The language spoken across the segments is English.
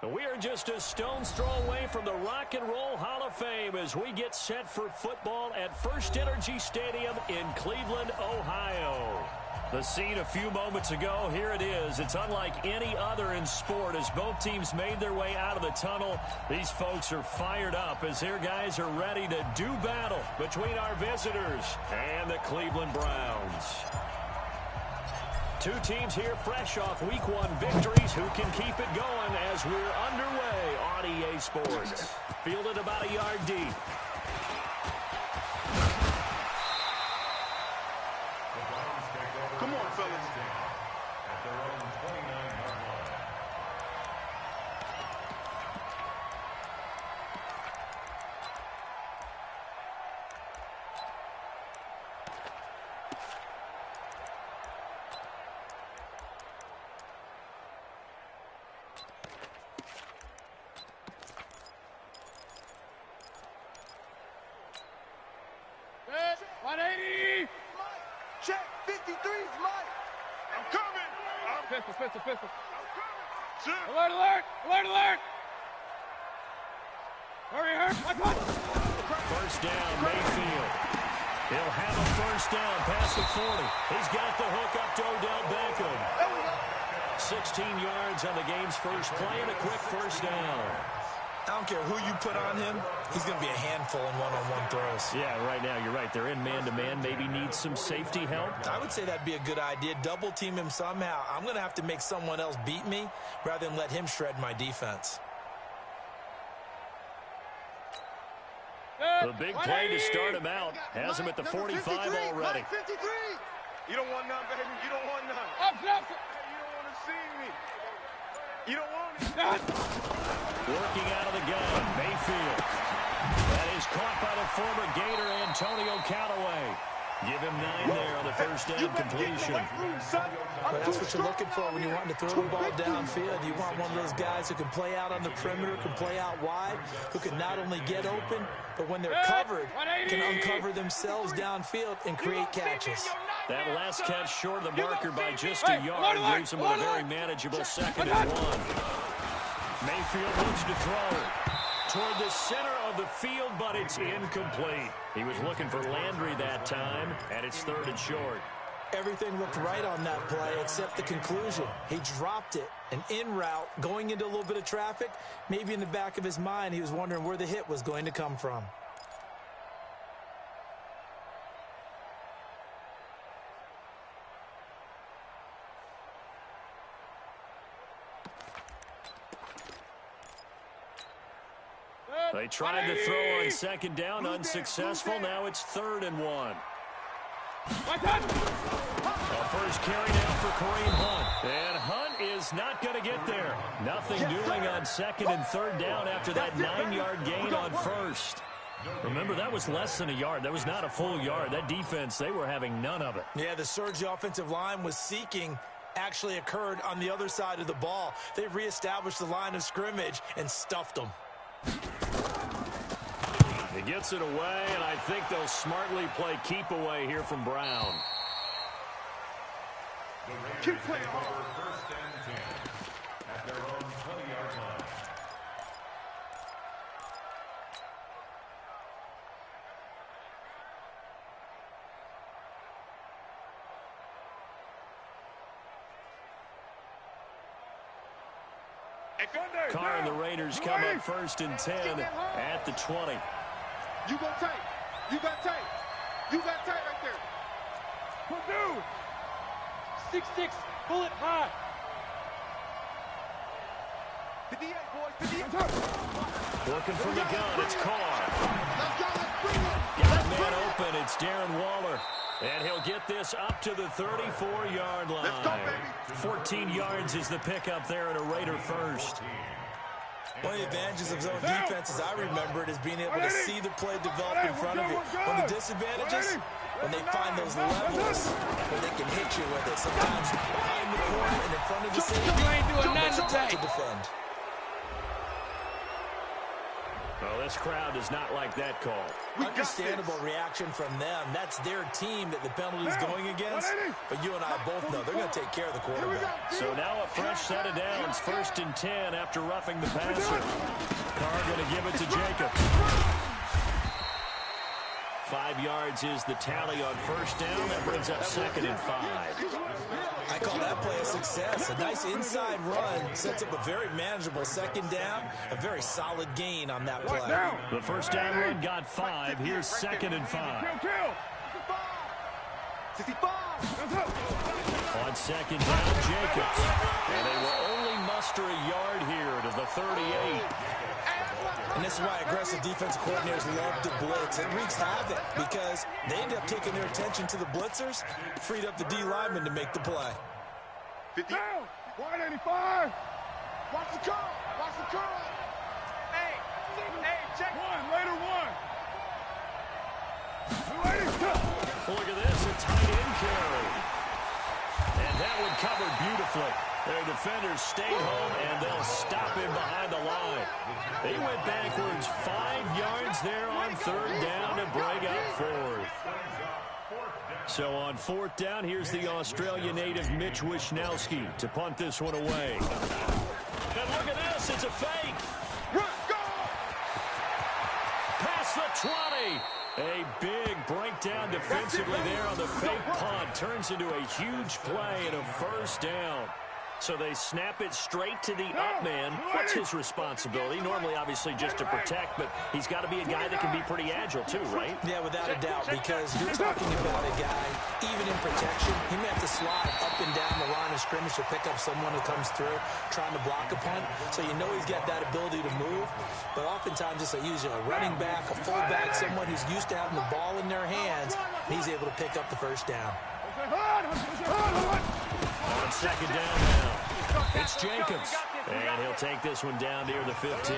We are just a stone's throw away from the Rock and Roll Hall of Fame as we get set for football at First Energy Stadium in Cleveland, Ohio. The scene a few moments ago, here it is. It's unlike any other in sport as both teams made their way out of the tunnel. These folks are fired up as their guys are ready to do battle between our visitors and the Cleveland Browns. Two teams here fresh off Week 1 victories who can keep it going as we're underway on EA Sports. Fielded about a yard deep. Come on, fellas. At their own 29-yard line. Good. 180. Check. 53's Mike. I'm coming. Pistol. Alert, alert. Hurry. First down, Mayfield. He'll have a first down past the 40. He's got the hook up to Odell Beckham. 16 yards on the game's first play and a quick first down. I don't care who you put on him, he's going to be a handful in one-on-one throws. Yeah, right now, you're right. They're in man-to-man. Maybe need some safety help. I would say that'd be a good idea. Double team him somehow. I'm going to have to make someone else beat me rather than let him shred my defense. The big play to start him out. Has him at the 45 already. 53. You don't want none, baby. You don't want none. Up. You don't want to see me. You don't want it. Working out of the gun, Mayfield. That is caught by the former Gator, Antonio Callaway. Give him 9 there on the first down completion. But that's what you're looking for when you're wanting to throw the ball downfield. You want one of those guys who can play out on the perimeter, can play out wide, who can not only get open, but when they're covered, can uncover themselves downfield and create catches. That last catch short of the marker by just a yard leaves him with a very manageable 2nd and 1. Mayfield looks to throw toward the center of the field, but it's incomplete. He was looking for Landry that time, and it's 3rd and short. Everything looked right on that play except the conclusion. He dropped it, and en route, going into a little bit of traffic, maybe in the back of his mind, he was wondering where the hit was going to come from. They tried to throw on 2nd down, unsuccessful. Now it's 3rd and 1. A first carry now for Kareem Hunt. And Hunt is not going to get there. Nothing doing on 2nd and 3rd down after that 9-yard gain on 1st. Remember, that was less than a yard. That was not a full yard. That defense, they were having none of it. Yeah, the surge the offensive line was seeking actually occurred on the other side of the ball. They reestablished the line of scrimmage and stuffed them. He gets it away, and I think they'll smartly play keep away here from Brown. Keep playing over 1st and 10 at their own 20-yard line. Carr and the Raiders come up 1st and 10 at the 20. You go tight. You got tight. You got tight right there. Purdue. 6'6", bullet high. 58, boys. 58. Looking from the gun. It's Carr. Got a man open. It's Darren Waller. And he'll get this up to the 34-yard line. Let's go, baby. 14 yards is the pickup there at a Raider first. One of the advantages of zone defense, as I remember it, is being able to see the play develop in front of you. One of the disadvantages, when they find those levels where they can hit you with it. Sometimes behind the corner and in front of the safety, You ain't doing nothing it's tough today. to defend. Well, this crowd does not like that call. Understandable reaction from them. That's their team that the penalty is going against. But you and I both know they're going to take care of the quarterback. So now a fresh set of downs. 1st and 10 after roughing the passer. Carr going to give it to Jacobs. 5 yards is the tally on 1st down. That brings up 2nd and 5. I call that play a success. A nice inside run sets up a very manageable 2nd down. A very solid gain on that play. The 1st down run got 5. Here's 2nd and 5. On 2nd down, Jacobs. And they will only muster a yard here to the 38. And this is why aggressive defensive coordinators love to blitz. It wreaks havoc because they end up taking their attention to the blitzers, freed up the D lineman to make the play. 50. 185. Watch the curl. Watch the curl. Hey, check. Later one. Look at this, a tight end carry. And that one covered beautifully. Their defenders stayed home, and they'll stop him behind the line. They went backwards 5 yards there on 3rd down to bring up 4th. So on 4th down, here's the Australia native Mitch Wishnowski to punt this one away. And look at this, it's a fake. Past the 20. A big breakdown defensively there on the fake punt. Turns into a huge play and a 1st down. So they snap it straight to the up man. What's his responsibility? Normally, obviously, just to protect, but he's got to be a guy that can be pretty agile, too, right? Yeah, without a doubt, because you're talking about a guy, even in protection, he may have to slide up and down the line of scrimmage to pick up someone who comes through trying to block a punt. So you know he's got that ability to move, but oftentimes it's usually a running back, a fullback, someone who's used to having the ball in their hands, and he's able to pick up the 1st down. On 2nd down now, it's Jacobs. And he'll take this one down near the 15.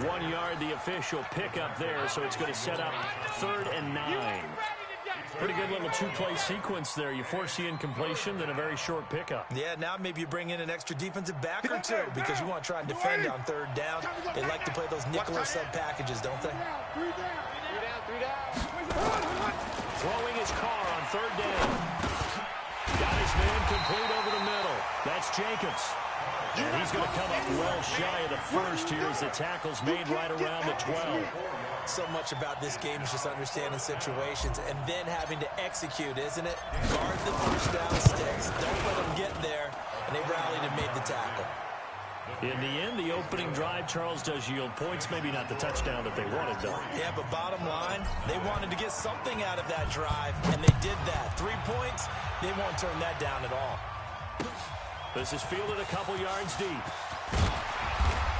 1 yard, the official pickup there, so it's going to set up 3rd and 9. Pretty good little 2-play sequence there. You force the incompletion, then a very short pickup. Yeah, now maybe you bring in an extra defensive back or two because you want to try and defend on 3rd down. They like to play those nickel or sub packages, don't they? 3 down. Throwing his Carr on 3rd down. Got his man complete over the middle. That's Jacobs. And he's going to come up well shy of the 1st here as the tackle's made right around the 12. So much about this game is just understanding situations and then having to execute, isn't it? Guard the 1st down sticks. Don't let them get there. And they rallied and made the tackle. In the end, the opening drive, Charles, does yield points. Maybe not the touchdown that they wanted, though. Yeah, but bottom line, they wanted to get something out of that drive, and they did that. 3 points, they won't turn that down at all. This is fielded a couple yards deep.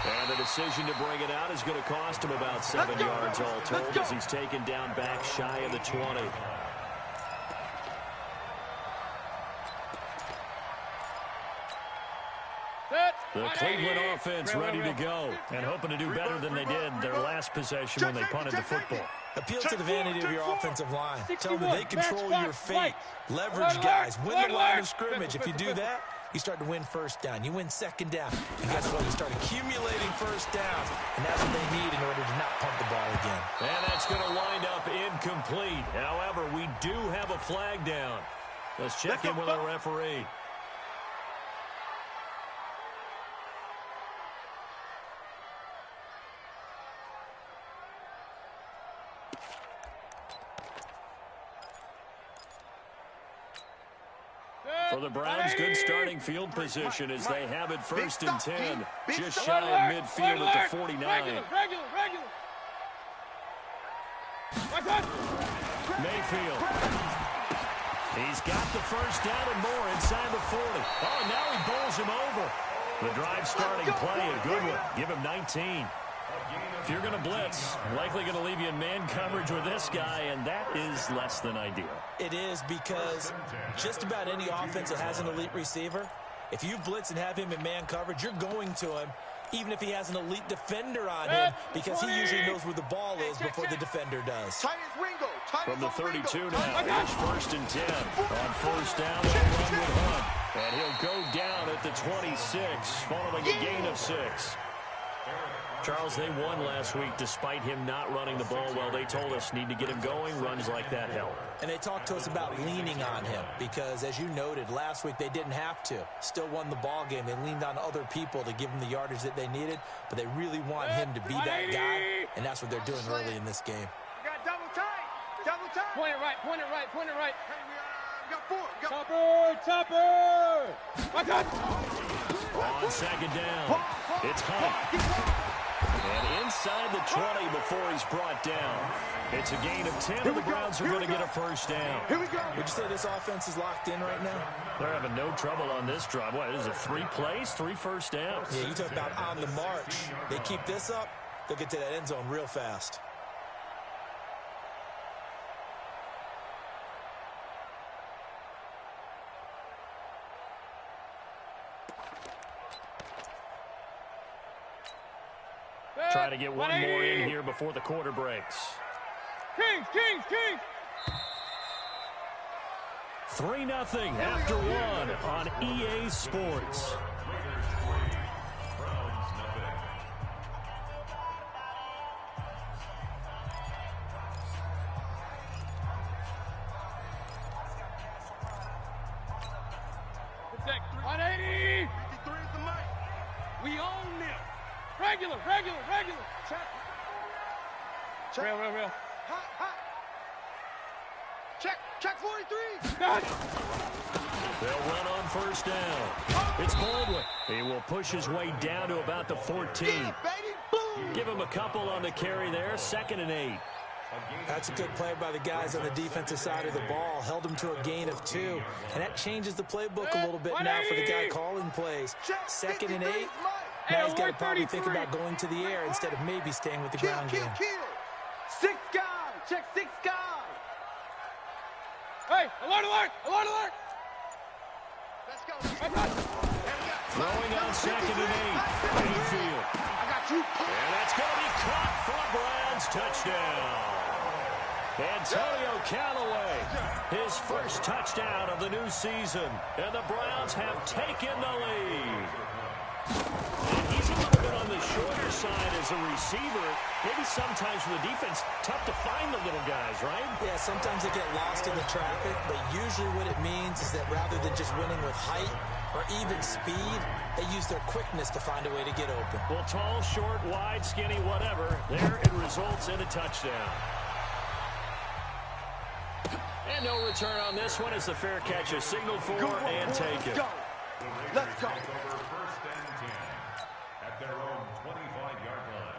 And the decision to bring it out is going to cost him about 7 yards all told as he's taken down back shy of the 20. The Cleveland offense ready to go and hoping to do better than they did their last possession when they punted the football. Appeal to the vanity of your offensive line. Tell them they control your fate. Leverage guys. Win the line of scrimmage. If you do that, you start to win 1st down. You win 2nd down. And guess what? You start accumulating 1st downs. And that's what they need in order to not punt the ball again. And that's going to wind up incomplete. However, we do have a flag down. Let's check in with our referee. For the Browns, good starting field position as they have it 1st and 10. Just shy of midfield at the 49. Mayfield. He's got the 1st down and more inside the 40. Oh, now he bowls him over. The drive starting play, a good one. Give him 19. If you're going to blitz, likely going to leave you in man coverage with this guy, and that is less than ideal. It is because just about any offense that has an elite receiver, if you blitz and have him in man coverage, you're going to him, even if he has an elite defender on him, because he usually knows where the ball is before the defender does. From the 32 now, here's 1st and 10. On 1st down, they'll run with Hunt. And he'll go down at the 26, following a gain of 6. Charles, they won last week despite him not running the ball well. They told us need to get him going. Runs like that help. And they talked to us about leaning on him because, as you noted, last week they didn't have to. Still won the ball game. They leaned on other people to give them the yardage that they needed, but they really want him to be that guy, and that's what they're doing early in this game. We got double tight. Double tight. Point it right, point it right, point it right. Hey, we got four. We got Topper! On second down, it's Hunt. And inside the 20 before he's brought down. It's a gain of 10, and the Browns are going to get a first down. Here we go. Would you say this offense is locked in right now? They're having no trouble on this drive. What, is it 3 plays, 3 first downs? Yeah, you talk about on the march. They keep this up, they'll get to that end zone real fast. Try to get one more in here before the quarter breaks. Kings! 3-0 after 1 on EA Sports. Protect 180! 53 is the mic. We own them! Regular! Check. Real. Hot. Check 43. They'll run on first down. It's Baldwin. He will push his way down to about the 14. Yeah, baby. Boom. Give him a couple on the carry there. 2nd and 8. That's a good play by the guys on the defensive side of the ball. Held them to a gain of 2. And that changes the playbook a little bit now for the guy calling plays. 2nd and 8. Now he's got to probably think about going to the air instead of maybe staying with the ground game. Kill. 6 guys. Check 6 guys. Hey, alert! Let's go. Throwing on 2nd and 8. Mayfield. I got you. And that's going to be caught for a Browns touchdown. Antonio Callaway, his first touchdown of the new season. And the Browns have taken the lead. And he's a little bit on the shorter side as a receiver. Maybe sometimes for the defense, tough to find the little guys, right? Yeah, sometimes they get lost in the traffic, but usually what it means is that rather than just winning with height or even speed, they use their quickness to find a way to get open. Well, tall, short, wide, skinny, whatever, there it results in a touchdown. And no return on this one as the fair catch is signaled for and taken. Go. Let's go. Over 1st and 10 at their own 25-yard line.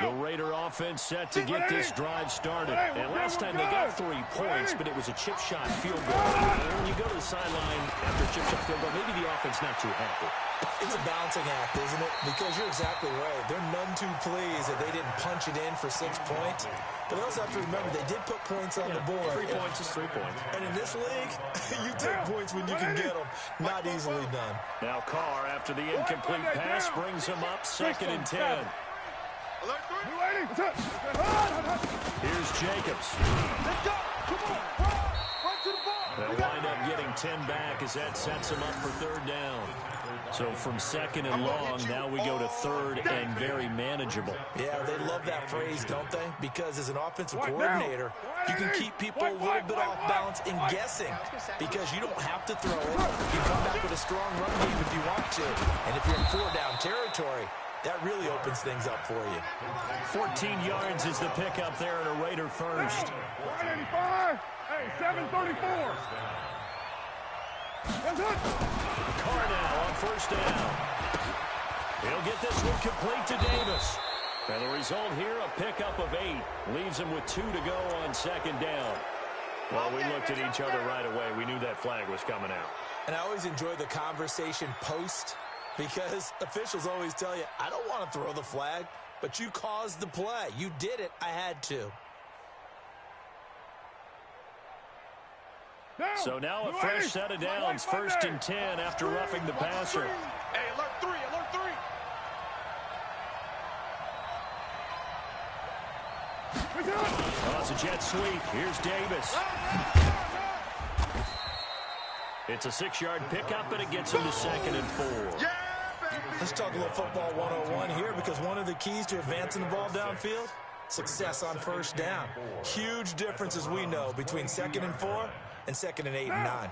The Raider offense set to get this drive started. And last time they got 3 points, but it was a chip shot field goal. And when you go to the sideline after a chip shot field goal, maybe the offense not too happy. It's a balancing act, isn't it? Because you're exactly right. They're none too pleased that they didn't punch it in for 6 points. But they also have to remember they did put points on the board. 3 points is 3 points. And in this league, you take points when you can get them. Not easily done. Now Carr, after the incomplete pass, brings him up 2nd and 10. Alert 3. Here's Jacobs. Let's go. Come on. Run to the ball. They'll wind up getting 10 back as that sets him up for 3rd down. So from 2nd and long, now we go to 3rd and very manageable. Yeah, they love that phrase, don't they? Because as an offensive coordinator, you can keep people a little bit off balance and guessing because you don't have to throw it. You come back with a strong run game if you want to. And if you're in 4-down territory, that really opens things up for you. 14 yards is the pickup there and a Raider first. 185. Hey, 734. Carr now on 1st down. He'll get this one complete to Davis. And the result here, a pickup of 8. Leaves him with 2 to go on 2nd down. Well, we looked at each other right away. We knew that flag was coming out. And I always enjoy the conversation post because officials always tell you, I don't want to throw the flag, but you caused the play. You did it. I had to. So now a fresh set of downs, 1st and 10 after roughing the passer. Hey, alert 3. Oh, it's a jet sweep. Here's Davis. It's a 6-yard pickup, and it gets him to 2nd and 4. Yeah, baby. Let's talk a little football 101 here, because one of the keys to advancing the ball downfield, success on first down. Huge difference, as we know, between 2nd and 4 and 2nd and 8 and 9.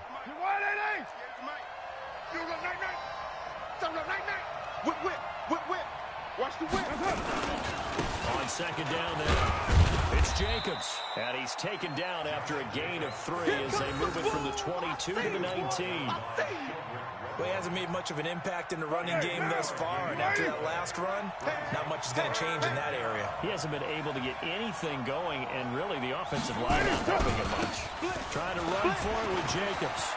Whip. Watch the whip. On 2nd down there, it's Jacobs. And he's taken down after a gain of 3 as they move it from the 22 to the 19. Well, he hasn't made much of an impact in the running game thus far, and after that last run, not much is going to change in that area. He hasn't been able to get anything going, and really the offensive line not helping him much. Trying to run for it with Jacobs.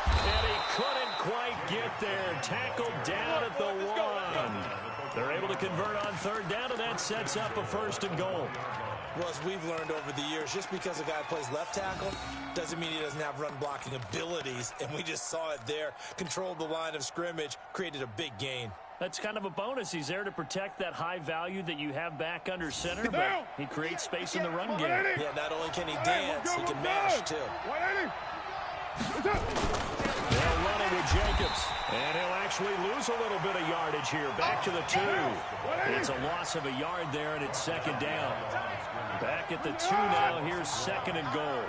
And he couldn't quite get there. Tackled down at the 1. They're able to convert on 3rd down, and that sets up a 1st and goal. Well, as we've learned over the years, just because a guy plays left tackle doesn't mean he doesn't have run-blocking abilities, and we just saw it there. Controlled the line of scrimmage, created a big gain. That's kind of a bonus. He's there to protect that high value that you have back under center, but he creates space in the run game. Yeah, not only can he dance, he can mash, too. They'll run it with Jacobs, and he'll actually lose a little bit of yardage here. Back to the 2. It's a loss of a yard there, and it's 2nd down. Back at the 2 now. Here's 2nd and goal.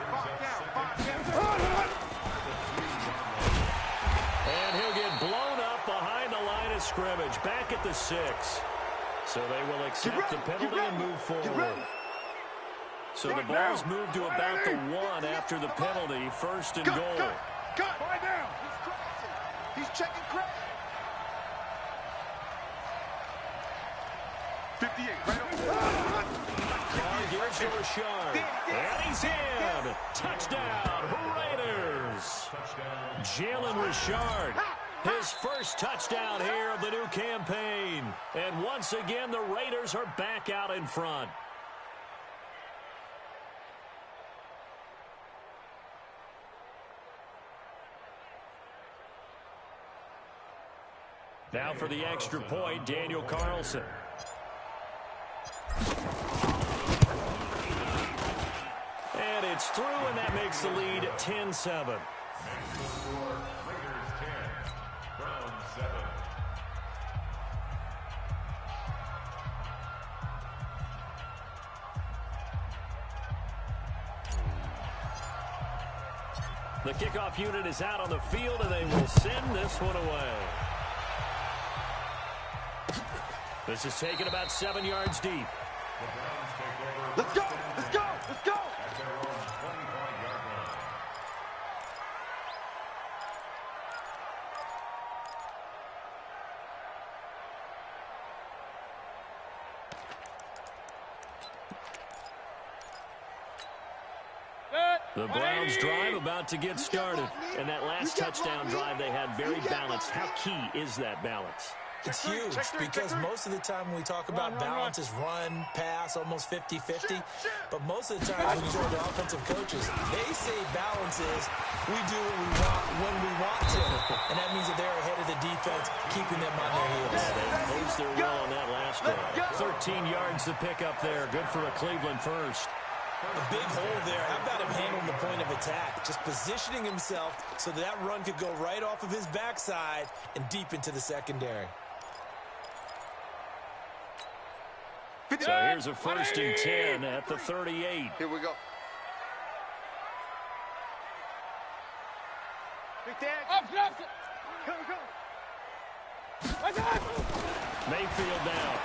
And he'll get blown up behind the line of scrimmage. Back at the 6. So they will accept the penalty and move forward. So the ball's moved to about the 1 after the penalty. 1st and goal. Cut. Down. He's checking crack. 58. Right over. Carr gives to Rashard. And he's in. Touchdown, Raiders. Jalen Rashard. His first touchdown here of the new campaign. And once again, the Raiders are back out in front. Now for the extra point, Daniel Carlson. And it's through, and that makes the lead 10-7. The kickoff unit is out on the field, and they will send this one away. This is taken about 7 yards deep. Let's go. The Browns drive about to get started. And that last touchdown drive they had very balanced. How key is that balance? It's huge, because most of the time when we talk about balance is run, pass, almost 50-50. But most of the time when you go to offensive coaches, they say balance is we do what we want when we want to. And that means that they're ahead of the defense, keeping them on their heels. Yeah, they posed their will on that last drive. 13 yards to pick up there. Good for a Cleveland first. A big hole there. How about him handling the point of attack? Just positioning himself so that run could go right off of his backside and deep into the secondary. So here's a 1st and 10 at the 38. Here we go. Mayfield down.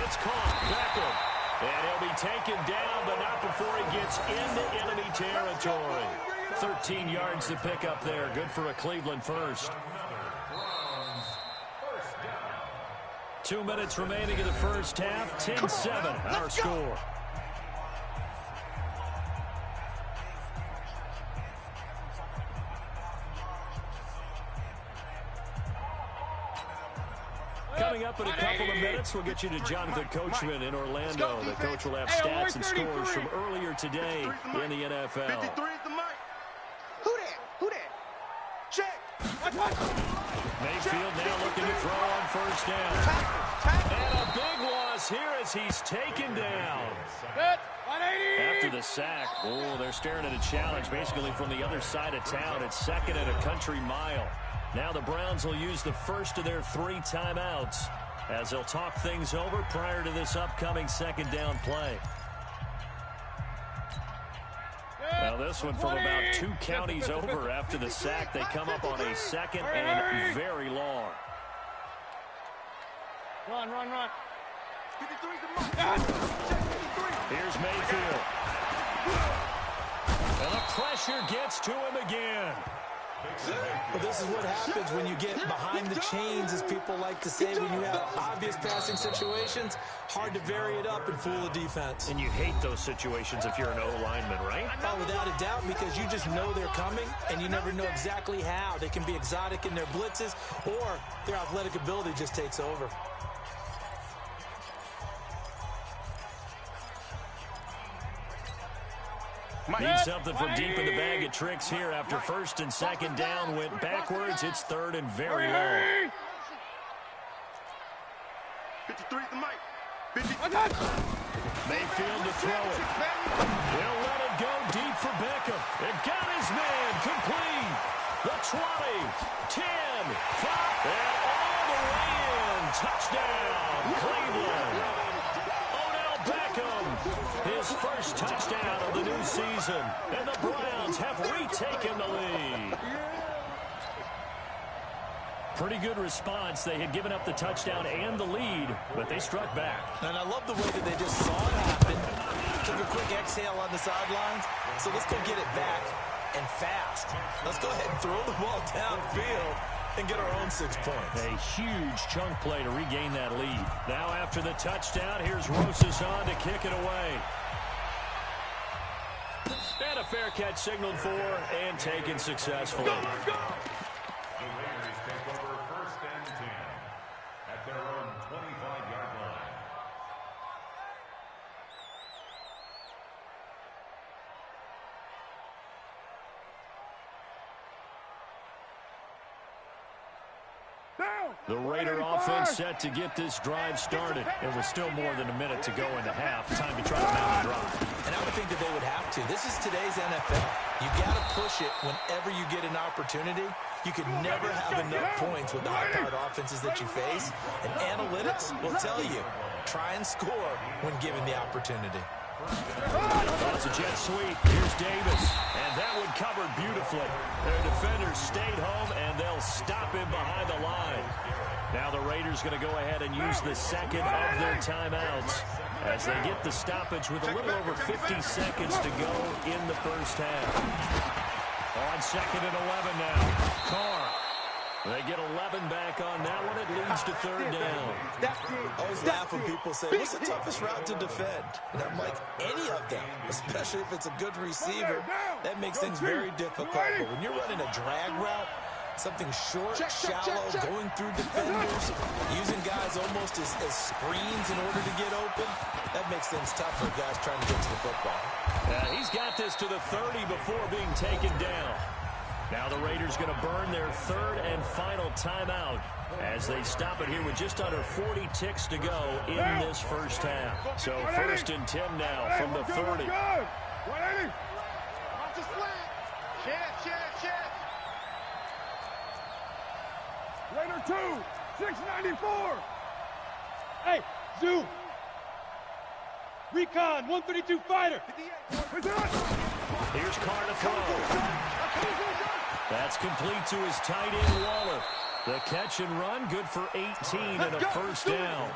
It's caught. Beckham. And he'll be taken down, but not before he gets into enemy territory. 13 yards to pick up there. Good for a Cleveland first. 2 minutes remaining in the first half. 10-7, our score. Coming up in a couple of minutes, we'll get you to Jonathan Coachman in Orlando. The coach will have stats and scores from earlier today in the NFL. 53 is the mic. Who that? Check. Mayfield now looking to throw on first down. And a big loss here as he's taken down. After the sack, they're staring at a challenge basically from the other side of town. It's second and a country mile. Now the Browns will use the first of their 3 timeouts as they'll talk things over prior to this upcoming second down play. Now this one from about 2 counties over after the sack. They come up on a second and very long. Run. Here's Mayfield. And the pressure gets to him again. Well, this is what happens when you get behind the chains, as people like to say, when you have obvious passing situations. Hard to vary it up and fool the defense. And you hate those situations if you're an O-lineman, right? Oh, without a doubt, because you just know they're coming, and you never know exactly how. They can be exotic in their blitzes, or their athletic ability just takes over. Need something from deep in the bag of tricks here after first and second down went backwards. It's third and very long. 53 the mic. Mayfield to throw it. He'll let it go deep for Beckham. It got his man complete. The 20, 10, 5, and all the way in. Touchdown, Cleveland. His first touchdown of the new season, and the Browns have retaken the lead. Pretty good response. They had given up the touchdown and the lead, but they struck back. And I love the way that they just saw it happen. Took a quick exhale on the sidelines. So let's go get it back and fast. Let's go ahead and throw the ball downfield and get our own 6 points. A huge chunk play to regain that lead. Now after the touchdown, here's Rosas on to kick it away. And a fair catch signaled for and taken successfully. The Raiders take over first and 10 at their own 25-yard line. The Raider offense set to get this drive started. It was still more than a minute to go in the half. Time to try to mount a drive. And I would think that they would have to. This is today's NFL. You got to push it whenever you get an opportunity. You could never have enough points with the high-powered offenses that you face. And analytics will tell you, try and score when given the opportunity. Oh, it's a jet sweep. Here's Davis. And that one covered beautifully. Their defenders stayed home, and they'll stop him behind the line. Now the Raiders going to go ahead and use the second of their timeouts as they get the stoppage with a little over 50 seconds to go in the first half. On second and 11 now. Carr. They get 11 back on that one. It leads to third down. I always laugh when people say, what's the toughest route to defend? And I'm like, any of them, especially if it's a good receiver. That makes things very difficult. But when you're running a drag route, something short, shallow, going through defenders, using guys almost as screens in order to get open, that makes things tough for guys trying to get to the football. He's got this to the 30 before being taken down. Now the Raiders going to burn their third and final timeout as they stop it here with just under 40 ticks to go in this first half. So first and 10 now from the 30. Raider 2, 694. Hey, Zoo. Recon, 132 fighter. Here's Carr to throw. That's complete to his tight end, Waller. The catch and run, good for 18 and a first down.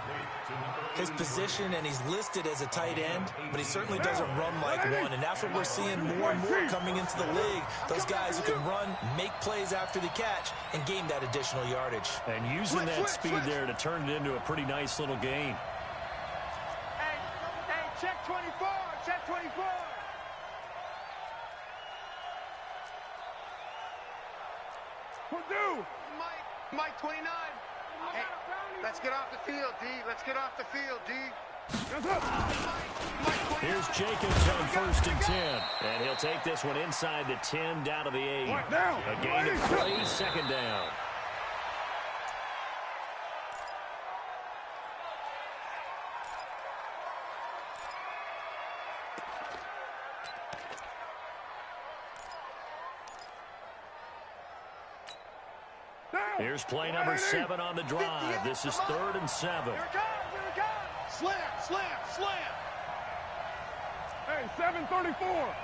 His position, and he's listed as a tight end, but he certainly doesn't run like one, and that's what we're seeing more and more coming into the league. Those guys who can run, make plays after the catch, and gain that additional yardage. And using that speed there to turn it into a pretty nice little game. Hey, check 24, check 24. Purdue. Mike 29. Hey, let's get off the field, D. Let's get off the field, D. Here's Jacobs on first and 10. And he'll take this one inside the 10 down to the 8. A gain of 3, second down. Here's play number 7 on the drive. This is 3rd and 7. Here it comes, here it comes. Slam, slam, slam. Hey, 7:34.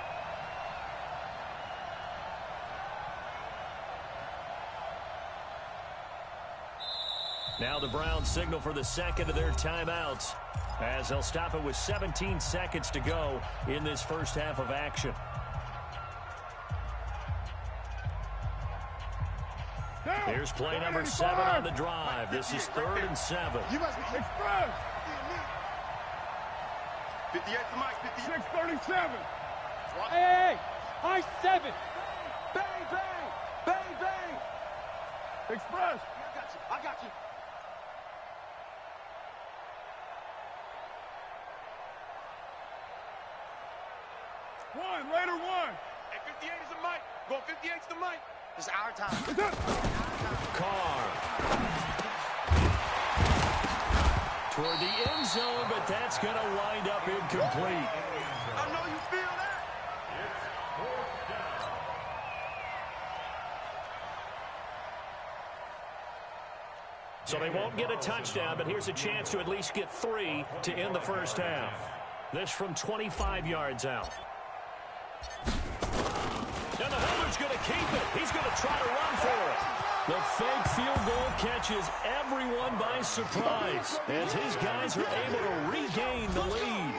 Now the Browns signal for the second of their timeouts, as they'll stop it with 17 seconds to go in this first half of action. Here's play number 7 on the drive. This is 3rd and 7. You must be Express. 58 to Mike, 58. 6:37. Hey, high 7. Bang, bang, bang, bang. Express. I got you. One, later one. Hey, 58 is the Mike. Go 58 is the Mike. It's our time. Carr. Toward the end zone, but that's going to wind up incomplete. I know you feel that. It's 4th down. So they won't get a touchdown, but here's a chance to at least get 3 to end the first half. This from 25 yards out. And the holder's going to keep it. He's going to try to run for it. The fake field goal catches everyone by surprise as his guys are able to regain the lead.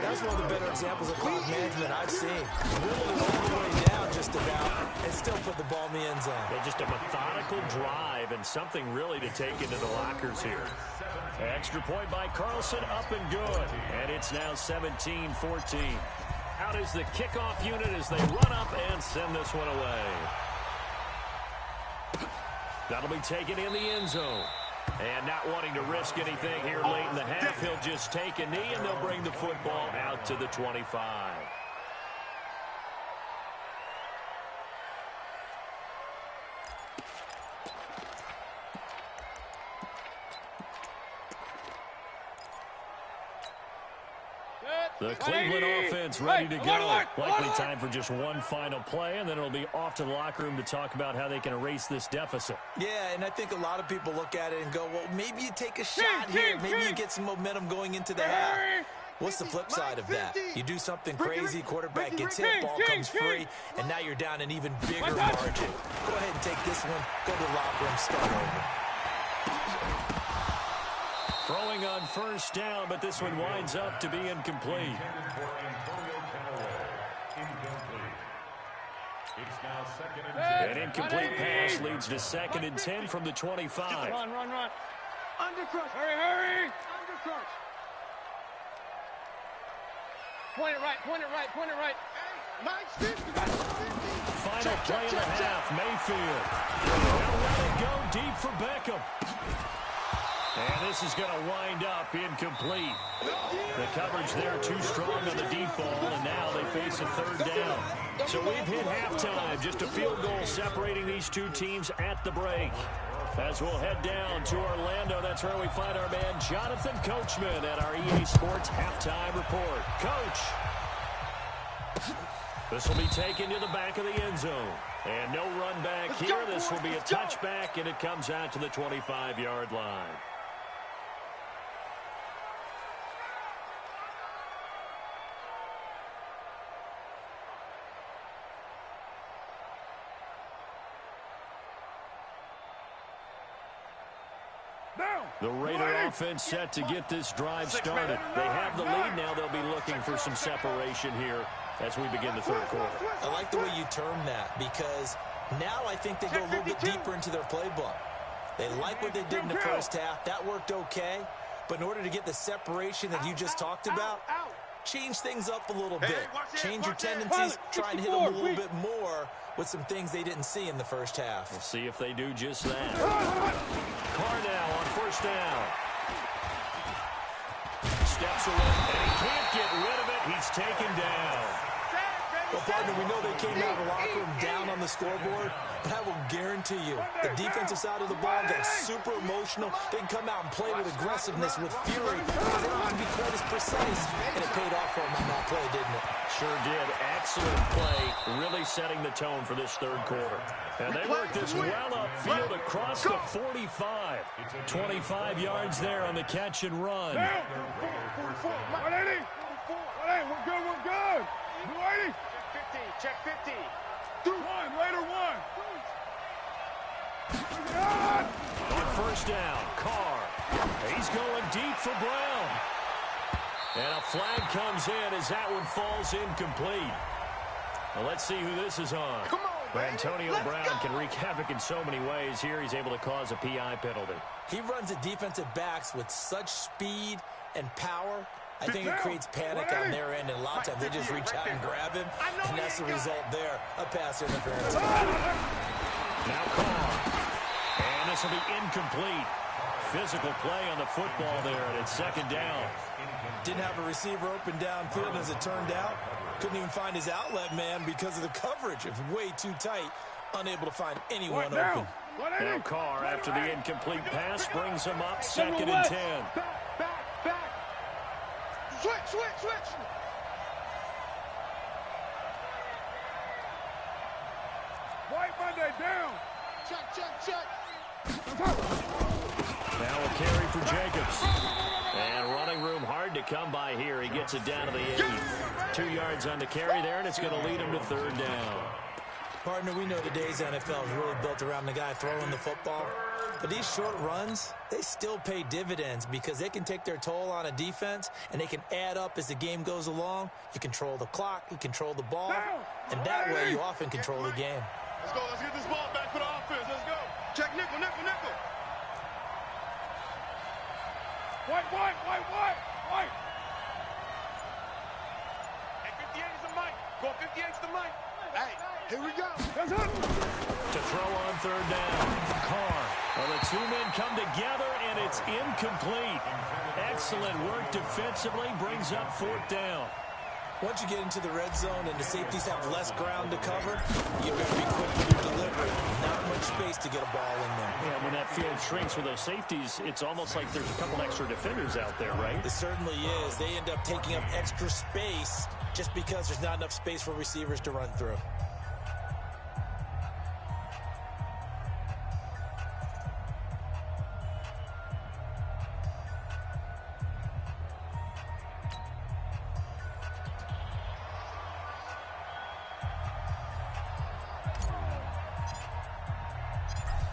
That's one of the better examples of clock management I've seen. Really all the way down just about and still put the ball in the end zone. Yeah, just a methodical drive and something really to take into the lockers here. Extra point by Carlson, up and good. And it's now 17-14. Out is the kickoff unit as they run up and send this one away. That'll be taken in the end zone. And not wanting to risk anything here late in the half, he'll just take a knee and they'll bring the football out to the 25. The Cleveland offense ready to go. Likely time for just one final play, and then it'll be off to the locker room to talk about how they can erase this deficit. Yeah, and I think a lot of people look at it and go, well, maybe you take a shot here. Maybe you get some momentum going into the half. What's the flip side of that? You do something crazy, quarterback gets hit, ball comes free, and now you're down an even bigger margin. Go ahead and take this one, go to the locker room, start over. Throwing on first down, but this one winds up to be incomplete. An incomplete pass leads to 2nd and 10 from the 25. Run. Undercrush. Hurry. Undercrush. Point it right. Hey, Mike's 50. Final play of the half, Mayfield. They'll let it go deep for Beckham. And this is going to wind up incomplete. The coverage there too strong on the deep ball, and now they face a 3rd down. So we've hit halftime. Just a field goal separating these two teams at the break. As we'll head down to Orlando, that's where we find our man Jonathan Coachman at our EA Sports Halftime Report. Coach. This will be taken to the back of the end zone. And no run back here. This will be a touchback, and it comes out to the 25-yard line. The Raider offense set to get this drive started. They have the lead now. They'll be looking for some separation here as we begin the 3rd quarter. I like the way you term that because now I think they go a little bit deeper into their playbook. They like what they did in the first half. That worked okay. But in order to get the separation that you just talked about, change things up a little bit. Change your tendencies, try and hit them a little bit more with some things they didn't see in the first half. We'll see if they do just that. Carr now on first down. Steps away, and he can't get rid of it. He's taken down. Well, partner, we know they came out of the locker room down on the scoreboard, but I will guarantee you, the defensive side of the ball got super emotional. They can come out and play with aggressiveness, with fury, because they don't have to be quite as precise. And it paid off for them on that play, didn't it? Sure did. Excellent play really setting the tone for this third quarter. And they work this well upfield across the 45. 25 yards there on the catch and run. 180. 180. We're good. We're good. 280. Check 50. One. Later one. On first down, Carr. He's going deep for Brown. And a flag comes in as that one falls incomplete. Well, let's see who this is on. Come on, man. Antonio Brown can wreak havoc in so many ways. Here he's able to cause a PI penalty. He runs at defensive backs with such speed and power. I think it creates panic on their end, and a lot of times they just reach out and grab him, and that's the result there, a pass interference. Now Carr. And this will be incomplete. Physical play on the football there, and it's second down. Didn't have a receiver open downfield, and as it turned out, couldn't even find his outlet man because of the coverage. It was way too tight, unable to find anyone open. Now Carr, after the incomplete pass, brings him up second and 10. Back. Switch. White Monday down. Check. Now a carry for Jacobs. And running room hard to come by here. He gets it down to the 8. 2 yards on the carry there, and it's going to lead him to third down. Partner, we know today's NFL is really built around the guy throwing the football. But these short runs, they still pay dividends because they can take their toll on a defense, and they can add up as the game goes along. You control the clock, you control the ball, and that way you often control the game. Let's go. Let's get this ball back for the offense. Let's go. Check nickel. White. Hey, 58 is the mic. Go 58 is the mic. Hey, here we go. That's it. To throw on third down. Carr. Well, the two men come together, and it's incomplete. Excellent work defensively. Brings up fourth down. Once you get into the red zone and the safeties have less ground to cover, you better be quick with your delivery. Not much space to get a ball in there. Yeah, when that field shrinks with those safeties, it's almost like there's a couple extra defenders out there, right? It certainly is. They end up taking up extra space just because there's not enough space for receivers to run through.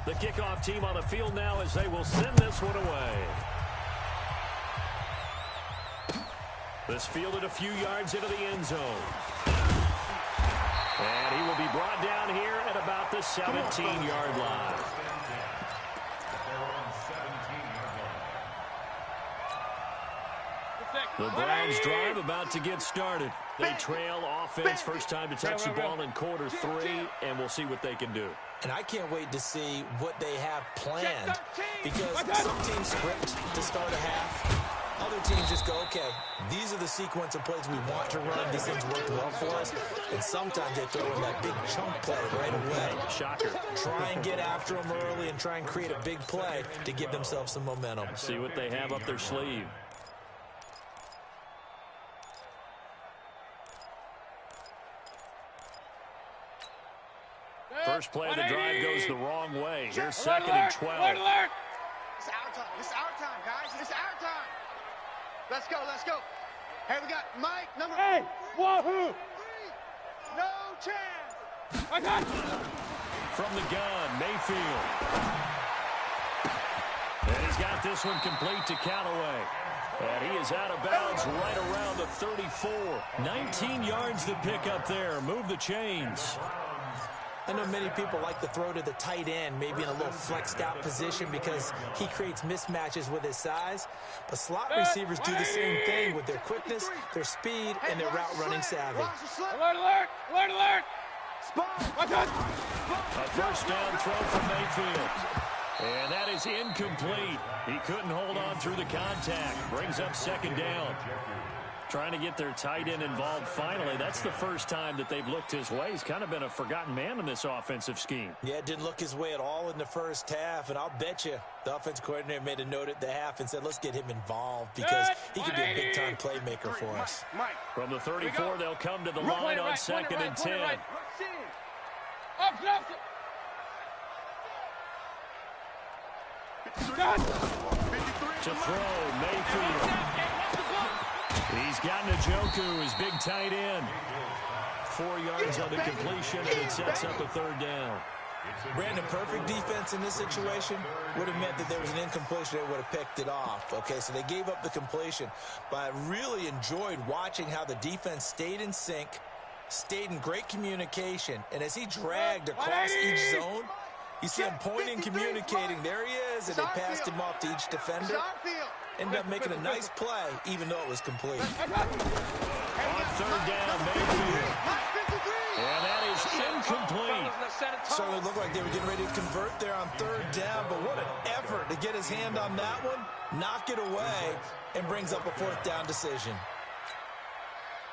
The kickoff team on the field now as they will send this one away. This fielded a few yards into the end zone. And he will be brought down here at about the 17-yard line. The Browns drive about to get started. They trail offense first time to touch the ball in quarter 3, and we'll see what they can do. And I can't wait to see what they have planned, because some teams script to start a half. Other teams just go, okay, these are the sequence of plays we want to run. These things worked well for us. And sometimes they throw in that big chunk play right away. Shocker. Try and get after them early and try and create a big play to give themselves some momentum. See what they have up their sleeve. First play of the drive goes the wrong way. Here's second and 12. It's our time. It's our time, guys. It's our time. Let's go. Hey, we got Mike, number 8. Wahoo! No chance. I got From the gun, Mayfield. And he's got this one complete to Callaway. And he is out of bounds right around the 34. 19 yards to pick up there. Move the chains. I know many people like to throw to the tight end, maybe in a little flexed out position because he creates mismatches with his size. But slot receivers do the same thing with their quickness, their speed, and their route running savvy. Alert! A first down throw from Mayfield. And that is incomplete. He couldn't hold on through the contact. Brings up second down. Trying to get their tight end involved finally. That's the first time that they've looked his way. He's kind of been a forgotten man in this offensive scheme. Yeah, it didn't look his way at all in the first half, and I'll bet you the offense coordinator made a note at the half and said, let's get him involved because he could be a big-time playmaker for us. From the 34, they'll come to the line on 2nd and 10. To throw, Mayfield. He's got Njoku, his big tight end. 4 yards on the completion, and it sets up a 3rd down. Brandon, perfect defense in this situation would have meant that there was an incompletion. They would have picked it off. Okay, so they gave up the completion. But I really enjoyed watching how the defense stayed in sync, stayed in great communication. And as he dragged across each zone, you see him pointing, communicating. There he is, and they passed him off to each defender. Ended up making a nice play, even though it was complete. On 3rd down, Mayfield. And that is incomplete. Certainly looked like they were getting ready to convert there on 3rd down, but what an effort to get his hand on that one, knock it away, and brings up a 4th down decision.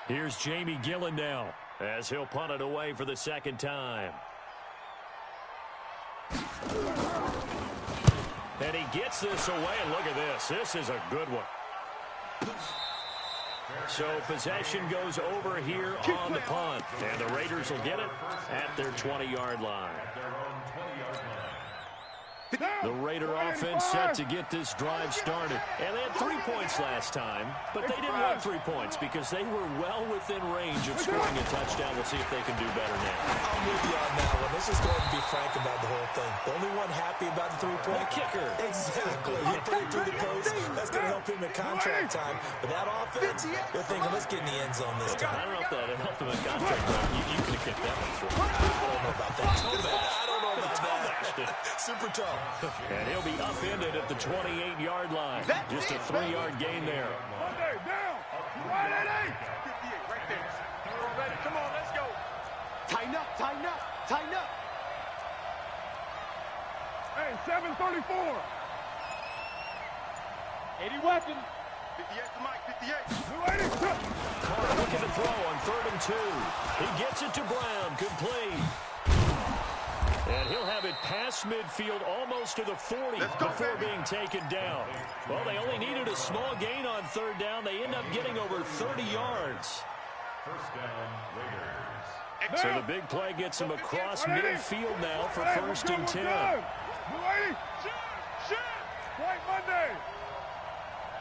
Here's Jamie Gillen now, as he'll punt it away for the 2nd time. And he gets this away, and look at this. This is a good one. So possession goes over here on the punt. And the Raiders will get it at their 20-yard line. The Raider offense set to get this drive started. And they had 3 points last time, but they didn't want 3 points because they were well within range of scoring a touchdown. We'll see if they can do better now. I'm with you on that one. Let's just go ahead and be frank about the whole thing. The only one happy about the 3-point kicker. Exactly. You put it through the post. That's going to help him in contract time. But that offense, they're thinking, let's get in the end zone this time. I don't know if that helped him in contract time. You could have kicked that one through. I don't know about that. I don't know about that. Super tough. And he'll be upended at the 28-yard line. Just a 3-yard gain there. Monday, down. Right at 8. 58 right there. We're ready. Come on, let's go. Tighten up, tighten up, tighten up. Hey, 734. 80 weapon. 58 to Mike, 58. 280. Carr looking to throw on 3rd and 2. He gets it to Brown, complete. And he'll have it past midfield almost to the 40 before being taken down. Well, they only needed a small gain on 3rd down. They end up getting over 30 yards. 1st down, Raiders. So the big play gets him across midfield now for 1st and 10. 280. White Monday.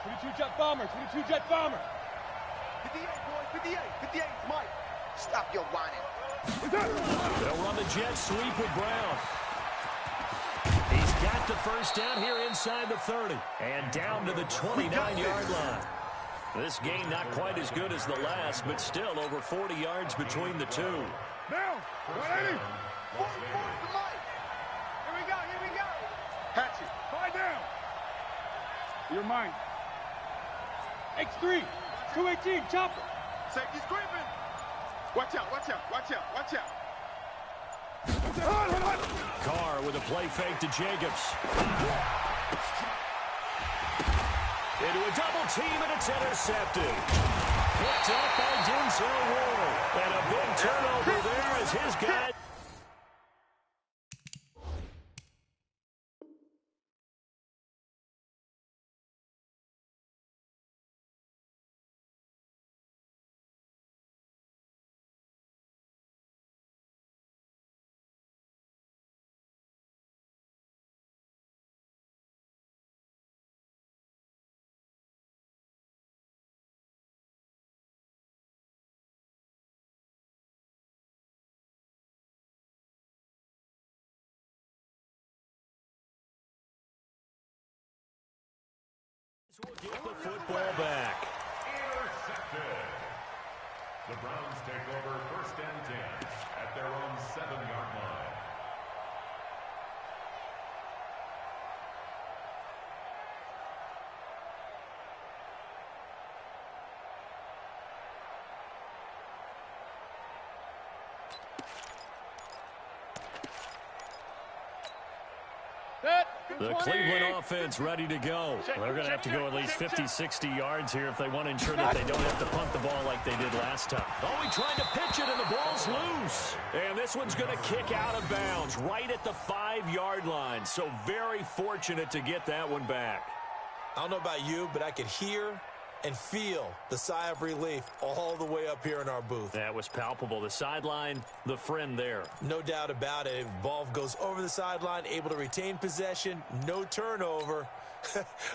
22 jet bomber, 22 jet bomber. 58, boy, 58, 58, Mike. Stop your whining. They'll run the jet sweep with Brown. He's got the 1st down here inside the 30. And down to the 29-yard line. This game not quite as good as the last, but still over 40 yards between the two. Down. 180. Here we go, here we go. Hatchet. 5 down. You're mine. X3, 218, chopper. Safety's creeping. Watch out, watch out, watch out, watch out. Carr with a play fake to Jacobs. Into a double team, and it's intercepted. Picked up by Denzel Ward. And a big turnover there as his guy. Will get the football back. Intercepted. The Browns take over 1st and 10 at their own 7-yard line. Set. The Cleveland offense ready to go. They're going to have to go at least 50, 60 yards here if they want to ensure that they don't have to punt the ball like they did last time. Oh, he tried to pitch it, and the ball's loose. And this one's going to kick out of bounds right at the 5-yard line. So very fortunate to get that one back. I don't know about you, but I could hear and feel the sigh of relief all the way up here in our booth. That was palpable. The sideline, the friend there. No doubt about it. Ball goes over the sideline, able to retain possession, no turnover.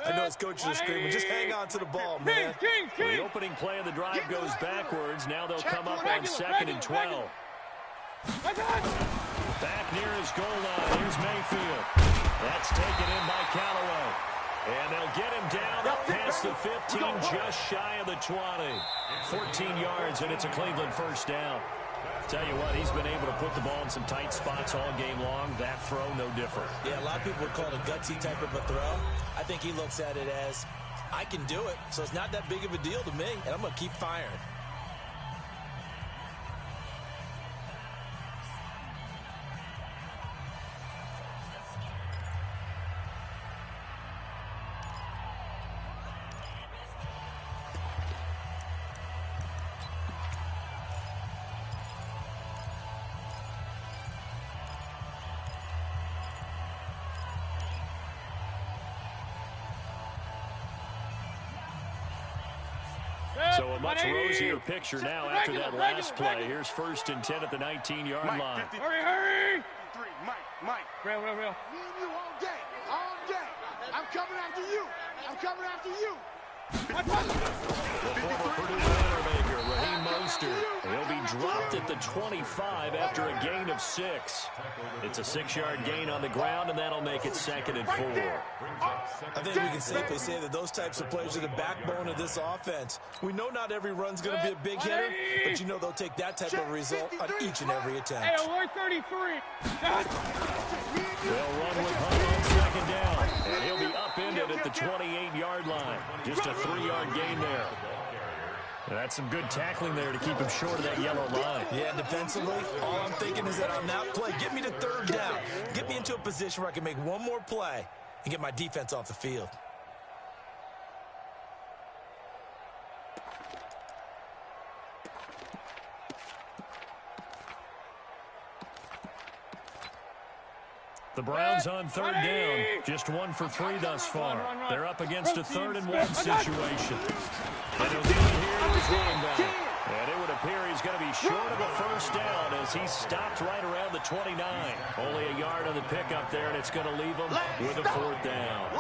I know his coaches are screaming, just hang on to the ball, man. The opening play of the drive goes backwards. Now they'll come up on 2nd and 12. Back near his goal line. Here's Mayfield. That's taken in by Callaway. And they'll get him down up past the 15, just shy of the 20. 14 yards, and it's a Cleveland first down. Tell you what, he's been able to put the ball in some tight spots all game long. That throw, no different. Yeah, a lot of people would call it a gutsy type of a throw. I think he looks at it as, I can do it, so it's not that big of a deal to me, and I'm going to keep firing. So a much rosier picture now after that last play. Here's 1st and 10 at the 19-yard line. Hurry! Mike. Real. Me and you all day. I'm coming after you. The former Purdue Boilermaker, Raheem Mostert. He'll be dropped at the 25 after a gain of 6. It's a 6-yard gain on the ground, and that'll make it 2nd and 4. I think we can safely say that those types of players are the backbone of this offense. We know not every run's going to be a big hitter, but you know they'll take that type of result on each and every attempt. Hey, alert 33. They'll run with Hunt on 2nd down, and he'll be upended at the 28-yard line. Just a 3-yard gain there. And that's some good tackling there to keep him short of that yellow line. Yeah, defensively, all I'm thinking is that on that play, get me to 3rd down. Get me into a position where I can make one more play and get my defense off the field. The Browns on 3rd down, just 1 for 3 thus far. They're up against a 3rd and 1 situation. And he'll do it here with his running back. And it would appear he's going to be short of a first down as he stopped right around the 29. Only a yard on the pickup there, and it's going to leave him with a 4th down.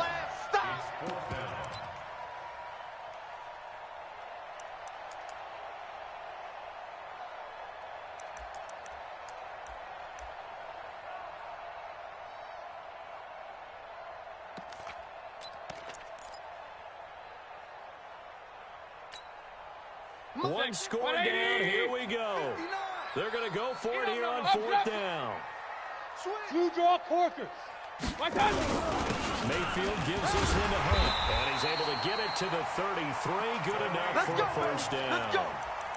One score down, here we go. They're going to go for it here on 4th down. Two draw Corkers. Mayfield gives this one to Hunt, and he's able to get it to the 33. Good enough for a first down.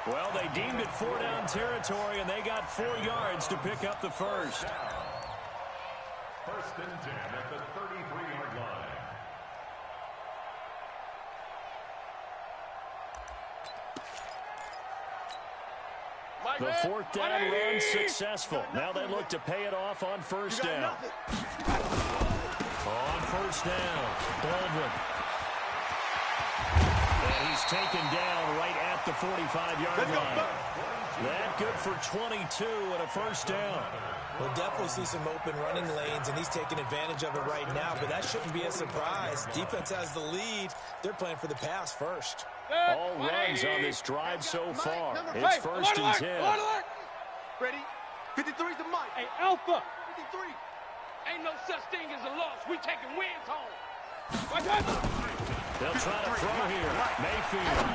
Well, they deemed it 4-down territory, and they got 4 yards to pick up the first. 1st and 10 at the 33-yard line. The 4th down run successful. Now they look to pay it off on 1st down. On 1st down, Baldwin. And he's taken down right at the 45-yard line. That good for 22 and a first down. We'll definitely see some open running lanes, and he's taking advantage of it right now, but that shouldn't be a surprise. Defense has the lead. They're playing for the pass first. All runs on this drive so far. It's 1st and 10. Ready? 53's the Mike. Hey, Alpha. 53. Ain't no such thing as a loss. We taking wins home. They'll try to throw here. Mayfield.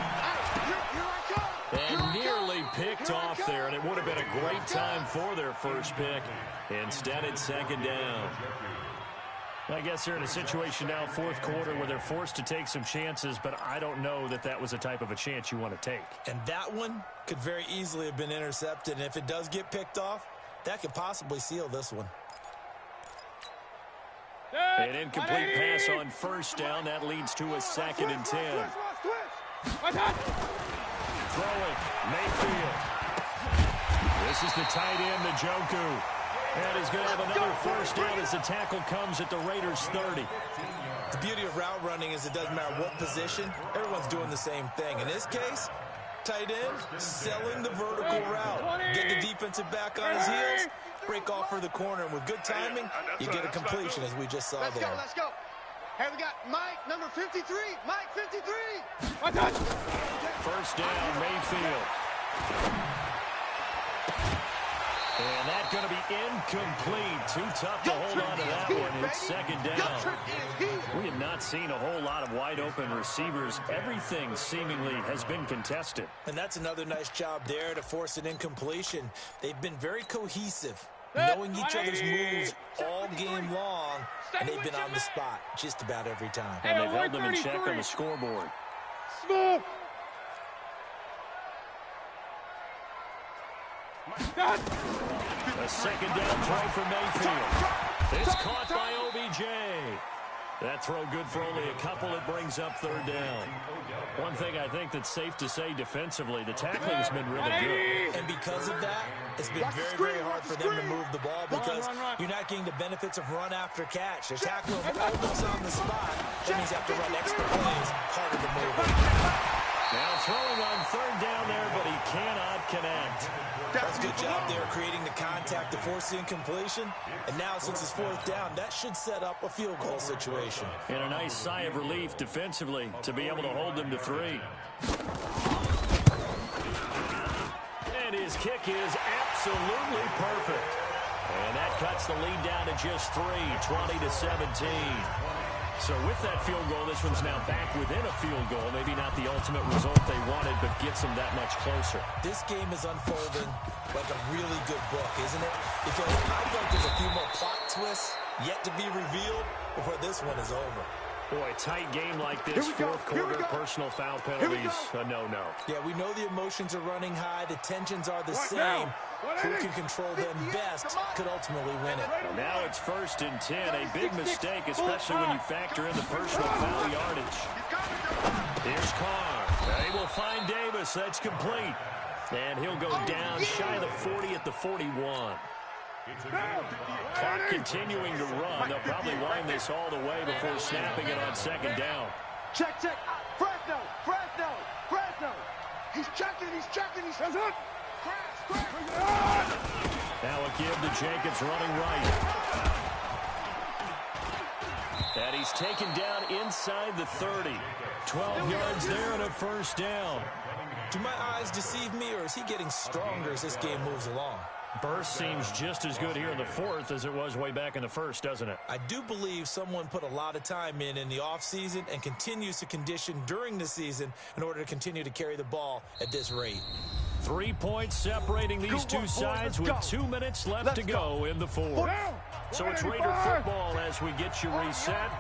And nearly picked off there, and it would have been a great time for their first pick. Instead, it's 2nd down. I guess they're in a situation now, 4th quarter, where they're forced to take some chances, but I don't know that that was the type of a chance you want to take. And that one could very easily have been intercepted, and if it does get picked off, that could possibly seal this one. An incomplete pass on first down. That leads to a 2nd and 10. Throwing, Mayfield. This is the tight end, Njoku. And he's going to have another first down as the tackle comes at the Raiders' 30. The beauty of route running is it doesn't matter what position. Everyone's doing the same thing. In this case, tight end, selling the vertical route. Get the defensive back on his heels, break off for the corner. And with good timing, you get a completion, as we just saw there. Let's go. Hey, we got Mike, number 53. Mike, 53. First down, Mayfield. And that's going to be incomplete. Too tough to hold on to that one. It's 2nd down. We have not seen a whole lot of wide-open receivers. Everything seemingly has been contested. And that's another nice job there to force an incompletion. They've been very cohesive, knowing each other's moves all game long, and they've been on the spot just about every time. And they've held them in check on the scoreboard. Smoke. A 2nd down throw for Mayfield. It's caught by OBJ. That throw good for only a couple. It brings up 3rd down. One thing I think that's safe to say defensively, the tackling's been really good. And because of that, it's been very, very hard for them to move the ball because you're not getting the benefits of run after catch. They're tackling almost on the spot. That means you have to run extra plays, harder to move it. Now throwing on 3rd down there, but he cannot connect. That's a good job there creating the contact to force the incompletion. And now, since it's 4th down, that should set up a field goal situation. And a nice sigh of relief defensively to be able to hold them to 3. And his kick is absolutely perfect. And that cuts the lead down to just 3, 20-17. So with that field goal, this one's now back within a field goal. Maybe not the ultimate result they wanted, but gets them that much closer. This game is unfolding like a really good book, isn't it? Because I feel like there's a few more plot twists yet to be revealed before this one is over. Boy, tight game like this, 4th quarter, personal foul penalties, a no-no. Yeah, we know the emotions are running high. The tensions are the same. Who can control them best could ultimately win it. Well, now it's 1st and 10, a big mistake, especially when you factor in the personal foul yardage. Here's Carr. They will find Davis. That's complete. And he'll go down shy of the 40 at the 41. Clock continuing to run. They'll probably wind this all the way before snapping it on 2nd down. Check. Fresno. He's checking. He's up. Now a give to Jacobs running right. And he's taken down inside the 30. 12 yards there and a 1st down. Do my eyes deceive me, or is he getting stronger as this game moves along? Burst seems just as good here in the 4th as it was way back in the 1st, doesn't it? I do believe someone put a lot of time in the offseason and continues to condition during the season in order to continue to carry the ball at this rate. 3 points separating these two sides with 2 minutes left to go in the 4th. So it's Raider football as we get you reset.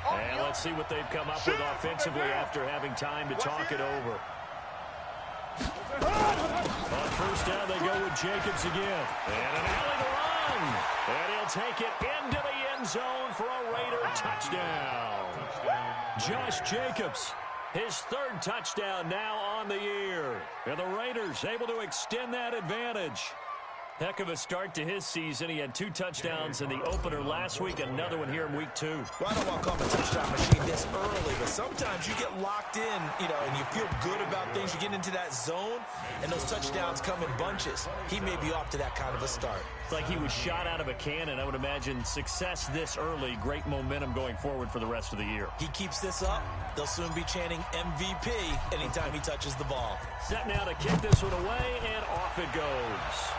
And let's see what they've come up with offensively after having time to talk it over. On 1st down, they go with Jacobs again. And an alley to run. And he'll take it into the end zone for a Raider touchdown. Josh Jacobs, his 3rd touchdown now on the year. And the Raiders able to extend that advantage. Heck of a start to his season. He had 2 touchdowns in the opener last week, another one here in week 2. Well, I don't want to call him a touchdown machine this early, but sometimes you get locked in, and you feel good about things. You get into that zone, and those touchdowns come in bunches. He may be off to that kind of a start. It's like he was shot out of a cannon. I would imagine success this early, great momentum going forward for the rest of the year. He keeps this up, they'll soon be chanting MVP anytime he touches the ball. Set now to kick this one away, and off it goes.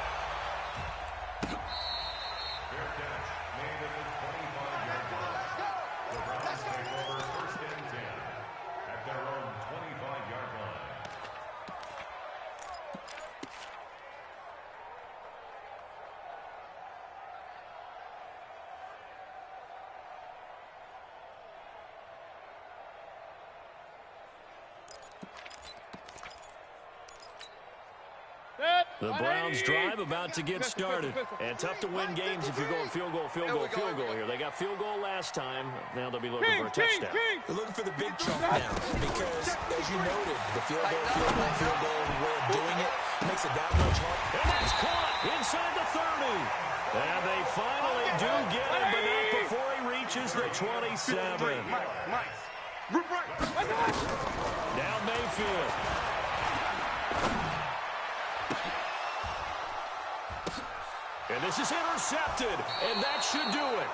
Set. The Browns drive about to get started. And tough to win games if you're going field goal here. They got field goal last time. Now they'll be looking for a touchdown. They're looking for the big chunk now because, as you noted, the field goal way of doing it makes it that much harder. And that's caught inside the 30. And they finally do get him, but not before he reaches the 27. Down Mayfield. And this is intercepted, and that should do it.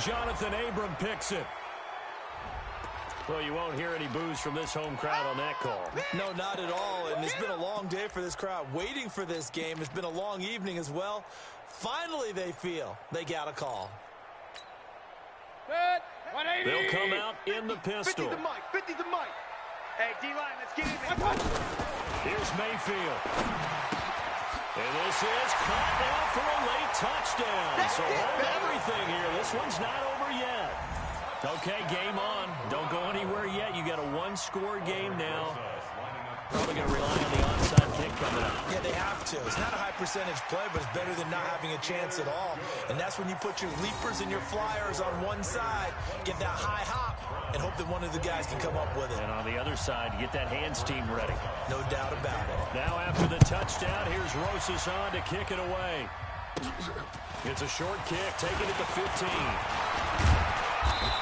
Jonathan Abram picks it. Well, you won't hear any boos from this home crowd on that call. No, not at all, and it's been a long day for this crowd waiting for this game. It's been a long evening as well. Finally, they feel they got a call. They'll come out in the pistol. 50 to Mike. 50 to Mike. Hey, D-line, let's get him in. Here's Mayfield. And this is caught now for a late touchdown. So hold everything here. This one's not over yet. Okay, game on. Don't go anywhere yet. You got a one-score game now. Probably going to rely on the onside kick coming up. Yeah, they have to. It's not a high-percentage play, but it's better than not having a chance at all. And that's when you put your leapers and your flyers on one side, get that high hop, and hope that one of the guys can come up with it. And on the other side, get that hands team ready. No doubt about it. Now after the touchdown, here's Rosas on to kick it away. It's a short kick, taking it to 15.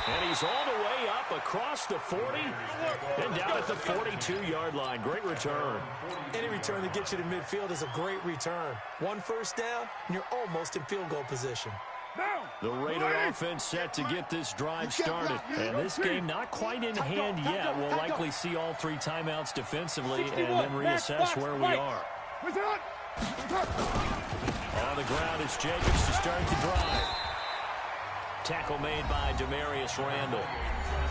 And he's all the way up across the 40 and down at the 42-yard line. Great return. Any return that gets you to midfield is a great return. One first down, and you're almost in field goal position. The Raider offense set to get this drive started. And this game not quite in hand yet. We'll likely see all three timeouts defensively and then reassess where we are. On the ground is Jacobs to start the drive. Tackle made by Demarius Randall.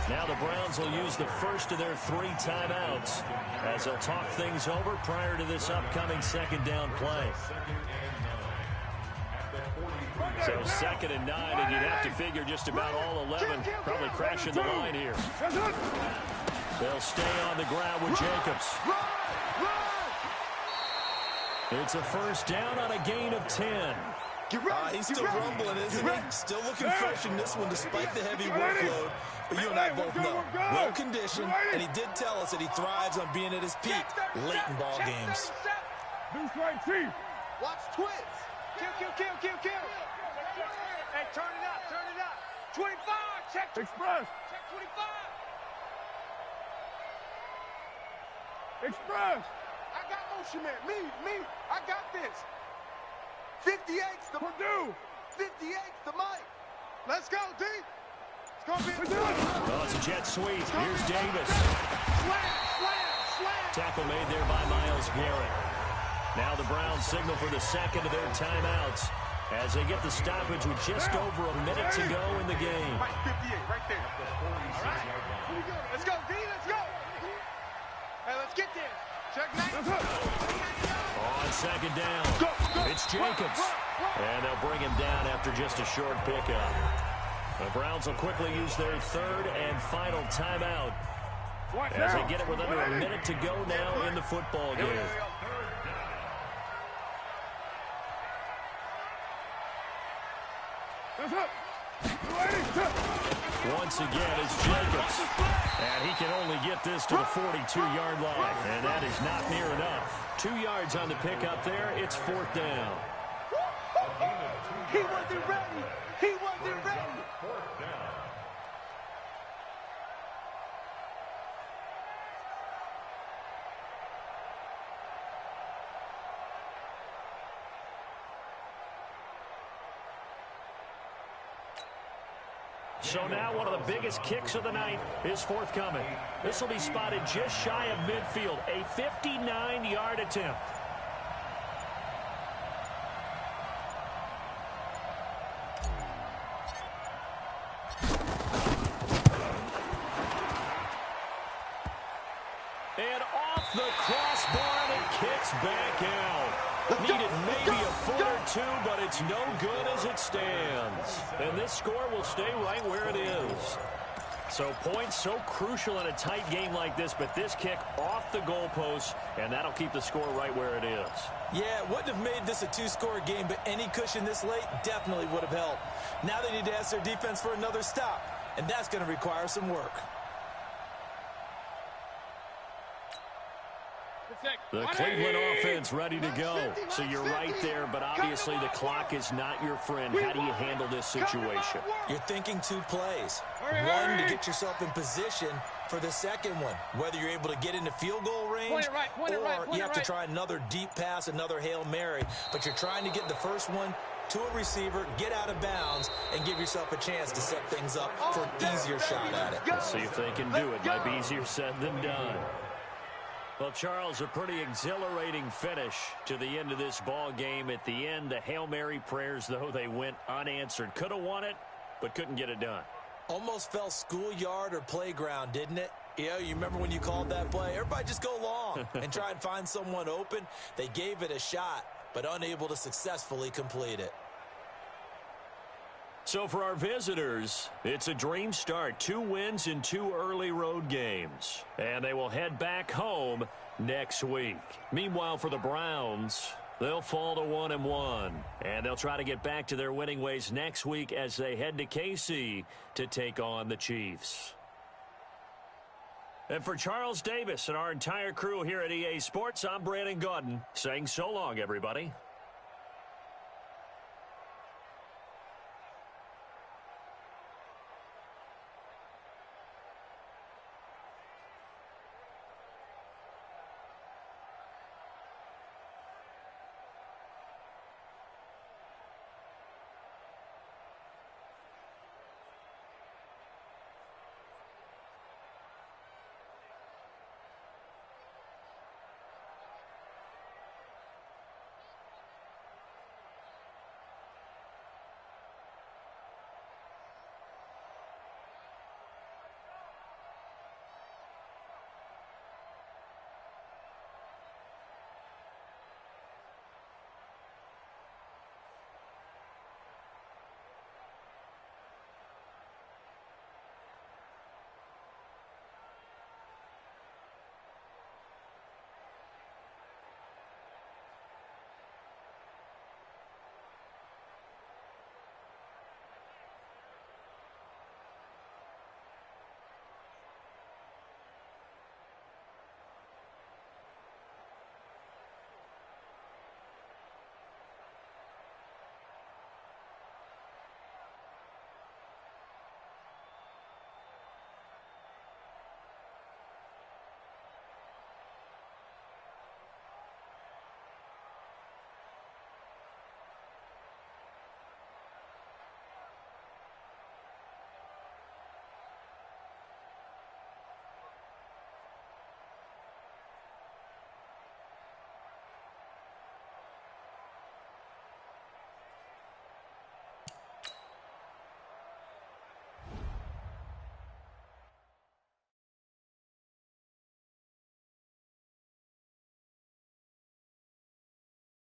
Now the Browns will use the first of their three timeouts as they'll talk things over prior to this upcoming second down play. So 2nd and 9, and you'd have to figure just about all 11 probably crashing the line here. They'll stay on the ground with Jacobs. It's a first down on a gain of 10. He's still rumbling, isn't he? Still looking fresh in this one despite the heavy workload. But you and I both know, well-conditioned, and he did tell us that he thrives on being at his peak late in ball games. Watch twins. Kill. Hey, turn it up. 25, check. Express. Check 25. Express. I got motion man. Me. I got this. 58's the Purdue. 58's the Mike. Let's go, D. It's gonna be Oh, it's a jet sweep. Here's Davis. Slam. Tackle made there by Myles Garrett. Now the Browns signal for the second of their timeouts as they get the stoppage with just over a minute to go in the game. Mike, 58, right there. All right. Let's go, D. Let's go. Hey, let's get there. Check 9. On second down, it's Jacobs. And they'll bring him down after just a short pickup. The Browns will quickly use their third and final timeout as they get it with under a minute to go now in the football game. Once again, it's Jacobs. And he can only get this to the 42-yard line. And that is not near enough. 2 yards on the pickup there. It's 4th down. He wasn't ready. So now one of the biggest kicks of the night is forthcoming. This will be spotted just shy of midfield. A 59-yard attempt. And off the crossbar, and it kicks back out. Needed maybe a foot or two, but it's no good as it stands. And this score will stay right where it is. So points so crucial in a tight game like this, but this kick off the goalpost, and that'll keep the score right where it is. Yeah, it wouldn't have made this a two-score game, but any cushion this late definitely would have helped. Now they need to ask their defense for another stop, and that's going to require some work. The Cleveland offense ready to go. So you're right there, but obviously the clock is not your friend. How do you handle this situation? You're thinking two plays. One, to get yourself in position for the second one, whether you're able to get into field goal range or you have to try another deep pass, another Hail Mary. But you're trying to get the first one to a receiver, get out of bounds, and give yourself a chance to set things up for an easier shot at it. Let's see if they can do it. Might be easier said than done. Well, Charles, a pretty exhilarating finish to the end of this ball game. At the end, the Hail Mary prayers, though, they went unanswered. Could have won it, but couldn't get it done. Almost felt schoolyard or playground, didn't it? Yeah, you remember when you called that play? Everybody just go long and try and find someone open. They gave it a shot, but unable to successfully complete it. So for our visitors, it's a dream start. 2 wins in 2 early road games. And they will head back home next week. Meanwhile, for the Browns, they'll fall to 1-1. And they'll try to get back to their winning ways next week as they head to KC to take on the Chiefs. And for Charles Davis and our entire crew here at EA Sports, I'm Brandon Gaudin saying so long, everybody.